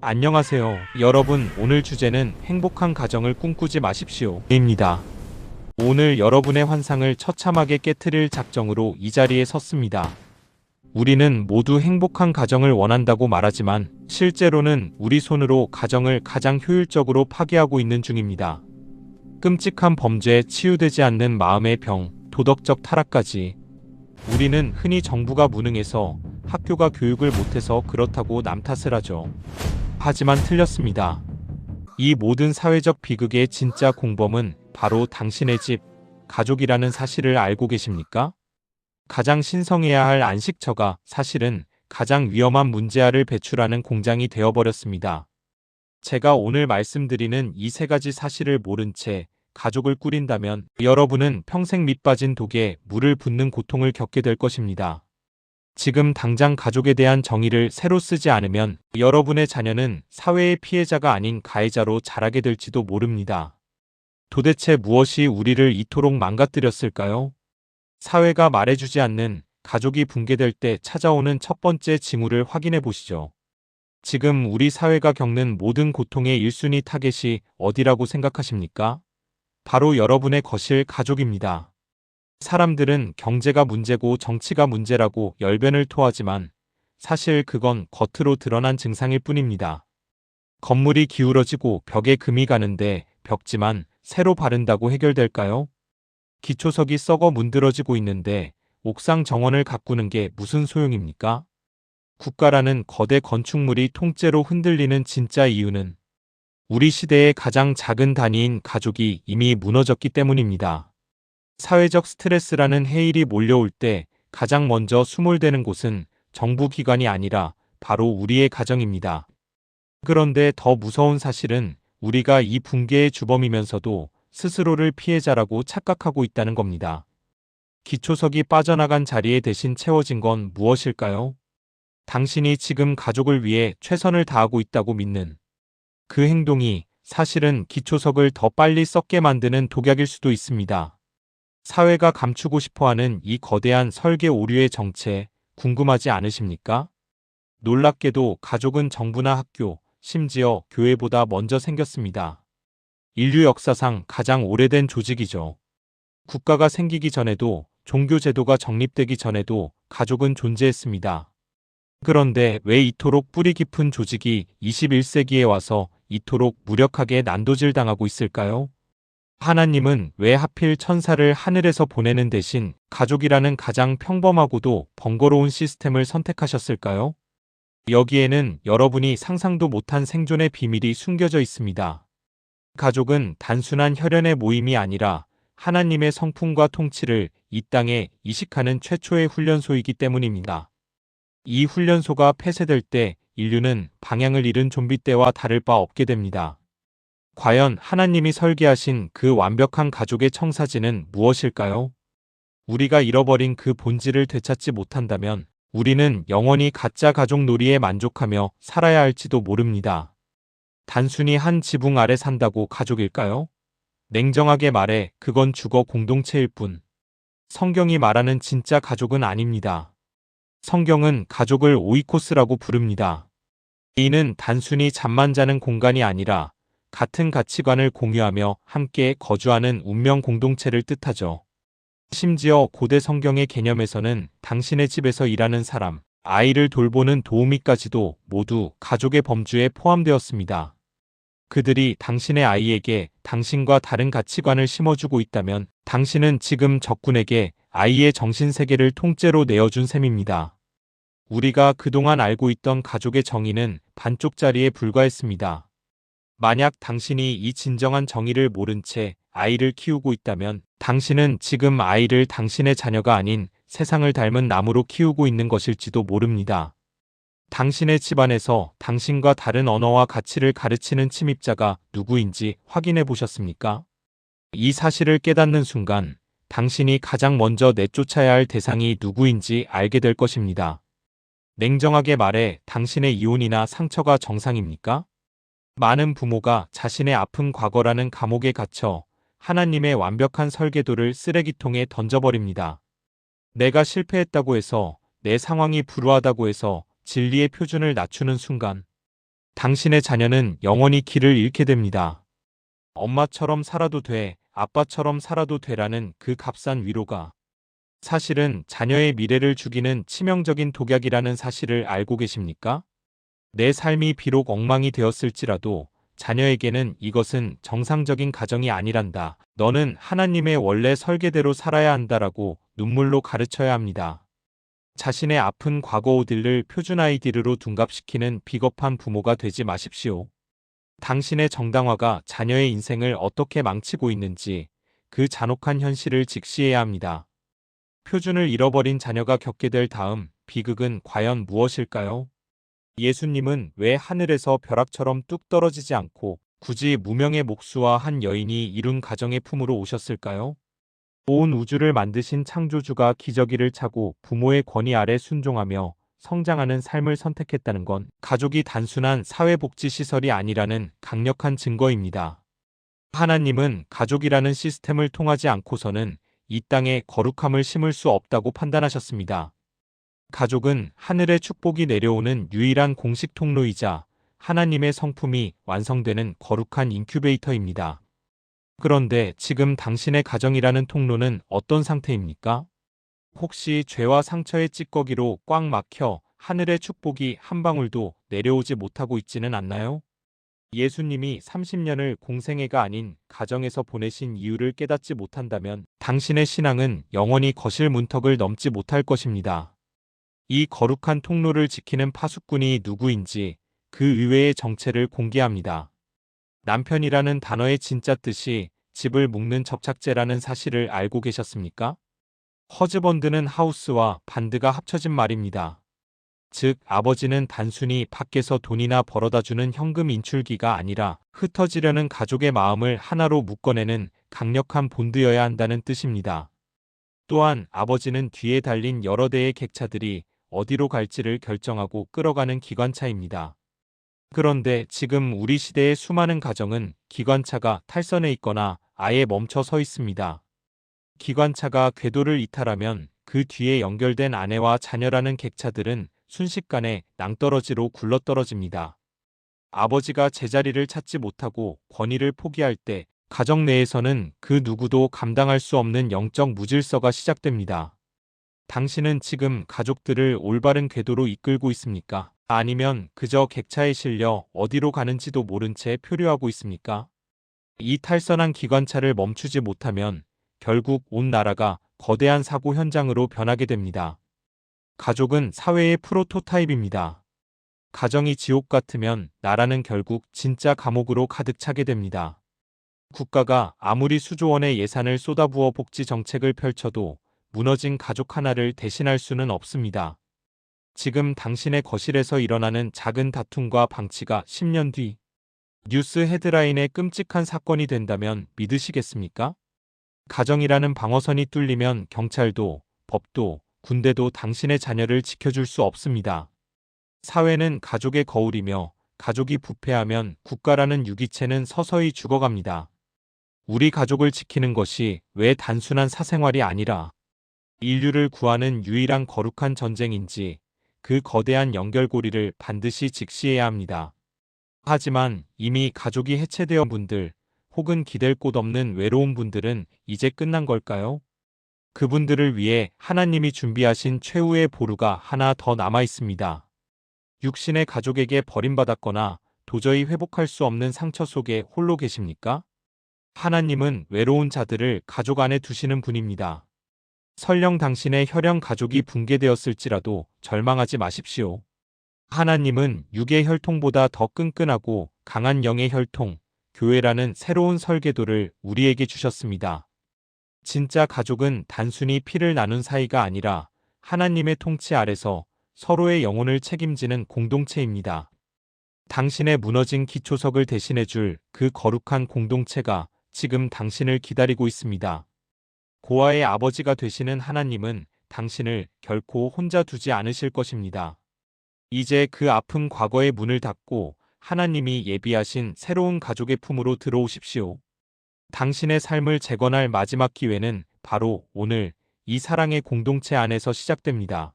안녕하세요. 여러분, 오늘 주제는 행복한 가정을 꿈꾸지 마십시오. 입니다. 오늘 여러분의 환상을 처참하게 깨트릴 작정으로 이 자리에 섰습니다. 우리는 모두 행복한 가정을 원한다고 말하지만 실제로는 우리 손으로 가정을 가장 효율적으로 파괴하고 있는 중입니다. 끔찍한 범죄에 치유되지 않는 마음의 병, 도덕적 타락까지. 우리는 흔히 정부가 무능해서 학교가 교육을 못해서 그렇다고 남 탓을 하죠. 하지만 틀렸습니다. 이 모든 사회적 비극의 진짜 공범은 바로 당신의 집, 가족이라는 사실을 알고 계십니까? 가장 신성해야 할 안식처가 사실은 가장 위험한 문제아를 배출하는 공장이 되어버렸습니다. 제가 오늘 말씀드리는 이 세 가지 사실을 모른 채 가족을 꾸린다면 여러분은 평생 밑빠진 독에 물을 붓는 고통을 겪게 될 것입니다. 지금 당장 가족에 대한 정의를 새로 쓰지 않으면 여러분의 자녀는 사회의 피해자가 아닌 가해자로 자라게 될지도 모릅니다. 도대체 무엇이 우리를 이토록 망가뜨렸을까요? 사회가 말해주지 않는 가족이 붕괴될 때 찾아오는 첫 번째 징후를 확인해 보시죠. 지금 우리 사회가 겪는 모든 고통의 1순위 타겟이 어디라고 생각하십니까? 바로 여러분의 거실 가족입니다. 사람들은 경제가 문제고 정치가 문제라고 열변을 토하지만 사실 그건 겉으로 드러난 증상일 뿐입니다. 건물이 기울어지고 벽에 금이 가는데 벽지만 새로 바른다고 해결될까요? 기초석이 썩어 문드러지고 있는데 옥상 정원을 가꾸는 게 무슨 소용입니까? 국가라는 거대 건축물이 통째로 흔들리는 진짜 이유는 우리 시대의 가장 작은 단위인 가족이 이미 무너졌기 때문입니다. 사회적 스트레스라는 해일이 몰려올 때 가장 먼저 수몰되는 곳은 정부 기관이 아니라 바로 우리의 가정입니다. 그런데 더 무서운 사실은 우리가 이 붕괴의 주범이면서도 스스로를 피해자라고 착각하고 있다는 겁니다. 기초석이 빠져나간 자리에 대신 채워진 건 무엇일까요? 당신이 지금 가족을 위해 최선을 다하고 있다고 믿는 그 행동이 사실은 기초석을 더 빨리 썩게 만드는 독약일 수도 있습니다. 사회가 감추고 싶어하는 이 거대한 설계 오류의 정체 궁금하지 않으십니까? 놀랍게도 가족은 정부나 학교, 심지어 교회보다 먼저 생겼습니다. 인류 역사상 가장 오래된 조직이죠. 국가가 생기기 전에도 종교 제도가 정립되기 전에도 가족은 존재했습니다. 그런데 왜 이토록 뿌리 깊은 조직이 21세기에 와서 이토록 무력하게 난도질당하고 있을까요? 하나님은 왜 하필 천사를 하늘에서 보내는 대신 가족이라는 가장 평범하고도 번거로운 시스템을 선택하셨을까요? 여기에는 여러분이 상상도 못한 생존의 비밀이 숨겨져 있습니다. 가족은 단순한 혈연의 모임이 아니라 하나님의 성품과 통치를 이 땅에 이식하는 최초의 훈련소이기 때문입니다. 이 훈련소가 폐쇄될 때 인류는 방향을 잃은 좀비 때와 다를 바 없게 됩니다. 과연 하나님이 설계하신 그 완벽한 가족의 청사진은 무엇일까요? 우리가 잃어버린 그 본질을 되찾지 못한다면 우리는 영원히 가짜 가족 놀이에 만족하며 살아야 할지도 모릅니다. 단순히 한 지붕 아래 산다고 가족일까요? 냉정하게 말해 그건 주거 공동체일 뿐. 성경이 말하는 진짜 가족은 아닙니다. 성경은 가족을 오이코스라고 부릅니다. 이는 단순히 잠만 자는 공간이 아니라 같은 가치관을 공유하며 함께 거주하는 운명 공동체를 뜻하죠. 심지어 고대 성경의 개념에서는 당신의 집에서 일하는 사람, 아이를 돌보는 도우미까지도 모두 가족의 범주에 포함되었습니다. 그들이 당신의 아이에게 당신과 다른 가치관을 심어주고 있다면 당신은 지금 적군에게 아이의 정신세계를 통째로 내어준 셈입니다. 우리가 그동안 알고 있던 가족의 정의는 반쪽짜리에 불과했습니다. 만약 당신이 이 진정한 정의를 모른 채 아이를 키우고 있다면 당신은 지금 아이를 당신의 자녀가 아닌 세상을 닮은 나무로 키우고 있는 것일지도 모릅니다. 당신의 집안에서 당신과 다른 언어와 가치를 가르치는 침입자가 누구인지 확인해 보셨습니까? 이 사실을 깨닫는 순간 당신이 가장 먼저 내쫓아야 할 대상이 누구인지 알게 될 것입니다. 냉정하게 말해 당신의 이혼이나 상처가 정상입니까? 많은 부모가 자신의 아픈 과거라는 감옥에 갇혀 하나님의 완벽한 설계도를 쓰레기통에 던져버립니다. 내가 실패했다고 해서, 내 상황이 불우하다고 해서 진리의 표준을 낮추는 순간 당신의 자녀는 영원히 길을 잃게 됩니다. 엄마처럼 살아도 돼, 아빠처럼 살아도 되라는 그 값싼 위로가 사실은 자녀의 미래를 죽이는 치명적인 독약이라는 사실을 알고 계십니까? 내 삶이 비록 엉망이 되었을지라도 자녀에게는 이것은 정상적인 가정이 아니란다. 너는 하나님의 원래 설계대로 살아야 한다라고 눈물로 가르쳐야 합니다. 자신의 아픈 과거 오딜을 표준 아이디르로 둔갑시키는 비겁한 부모가 되지 마십시오. 당신의 정당화가 자녀의 인생을 어떻게 망치고 있는지 그 잔혹한 현실을 직시해야 합니다. 표준을 잃어버린 자녀가 겪게 될 다음 비극은 과연 무엇일까요? 예수님은 왜 하늘에서 벼락처럼 뚝 떨어지지 않고 굳이 무명의 목수와 한 여인이 이룬 가정의 품으로 오셨을까요? 온 우주를 만드신 창조주가 기저귀를 차고 부모의 권위 아래 순종하며 성장하는 삶을 선택했다는 건 가족이 단순한 사회복지시설이 아니라는 강력한 증거입니다. 하나님은 가족이라는 시스템을 통하지 않고서는 이 땅에 거룩함을 심을 수 없다고 판단하셨습니다. 가족은 하늘의 축복이 내려오는 유일한 공식 통로이자 하나님의 성품이 완성되는 거룩한 인큐베이터입니다. 그런데 지금 당신의 가정이라는 통로는 어떤 상태입니까? 혹시 죄와 상처의 찌꺼기로 꽉 막혀 하늘의 축복이 한 방울도 내려오지 못하고 있지는 않나요? 예수님이 30년을 공생애가 아닌 가정에서 보내신 이유를 깨닫지 못한다면 당신의 신앙은 영원히 거실 문턱을 넘지 못할 것입니다. 이 거룩한 통로를 지키는 파수꾼이 누구인지 그 의외의 정체를 공개합니다. 남편이라는 단어의 진짜 뜻이 집을 묶는 접착제라는 사실을 알고 계셨습니까? 허즈번드는 하우스와 반드가 합쳐진 말입니다. 즉, 아버지는 단순히 밖에서 돈이나 벌어다주는 현금 인출기가 아니라 흩어지려는 가족의 마음을 하나로 묶어내는 강력한 본드여야 한다는 뜻입니다. 또한 아버지는 뒤에 달린 여러 대의 객차들이 어디로 갈지를 결정하고 끌어가는 기관차입니다. 그런데 지금 우리 시대의 수많은 가정은 기관차가 탈선해 있거나 아예 멈춰 서 있습니다. 기관차가 궤도를 이탈하면 그 뒤에 연결된 아내와 자녀라는 객차들은 순식간에 낭떠러지로 굴러떨어집니다. 아버지가 제자리를 찾지 못하고 권위를 포기할 때 가정 내에서는 그 누구도 감당할 수 없는 영적 무질서가 시작됩니다. 당신은 지금 가족들을 올바른 궤도로 이끌고 있습니까? 아니면 그저 객차에 실려 어디로 가는지도 모른 채 표류하고 있습니까? 이 탈선한 기관차를 멈추지 못하면 결국 온 나라가 거대한 사고 현장으로 변하게 됩니다. 가족은 사회의 프로토타입입니다. 가정이 지옥 같으면 나라는 결국 진짜 감옥으로 가득 차게 됩니다. 국가가 아무리 수조 원의 예산을 쏟아부어 복지 정책을 펼쳐도 무너진 가족 하나를 대신할 수는 없습니다. 지금 당신의 거실에서 일어나는 작은 다툼과 방치가 10년 뒤 뉴스 헤드라인의 끔찍한 사건이 된다면 믿으시겠습니까? 가정이라는 방어선이 뚫리면 경찰도, 법도, 군대도 당신의 자녀를 지켜줄 수 없습니다. 사회는 가족의 거울이며 가족이 부패하면 국가라는 유기체는 서서히 죽어갑니다. 우리 가족을 지키는 것이 왜 단순한 사생활이 아니라 인류를 구하는 유일한 거룩한 전쟁인지 그 거대한 연결고리를 반드시 직시해야 합니다. 하지만 이미 가족이 해체되어 분들 혹은 기댈 곳 없는 외로운 분들은 이제 끝난 걸까요? 그분들을 위해 하나님이 준비하신 최후의 보루가 하나 더 남아 있습니다. 육신의 가족에게 버림받았거나 도저히 회복할 수 없는 상처 속에 홀로 계십니까? 하나님은 외로운 자들을 가족 안에 두시는 분입니다. 설령 당신의 혈연 가족이 붕괴되었을지라도 절망하지 마십시오. 하나님은 육의 혈통보다 더 끈끈하고 강한 영의 혈통, 교회라는 새로운 설계도를 우리에게 주셨습니다. 진짜 가족은 단순히 피를 나눈 사이가 아니라 하나님의 통치 아래서 서로의 영혼을 책임지는 공동체입니다. 당신의 무너진 기초석을 대신해줄 그 거룩한 공동체가 지금 당신을 기다리고 있습니다. 고아의 아버지가 되시는 하나님은 당신을 결코 혼자 두지 않으실 것입니다. 이제 그 아픈 과거의 문을 닫고 하나님이 예비하신 새로운 가족의 품으로 들어오십시오. 당신의 삶을 재건할 마지막 기회는 바로 오늘 이 사랑의 공동체 안에서 시작됩니다.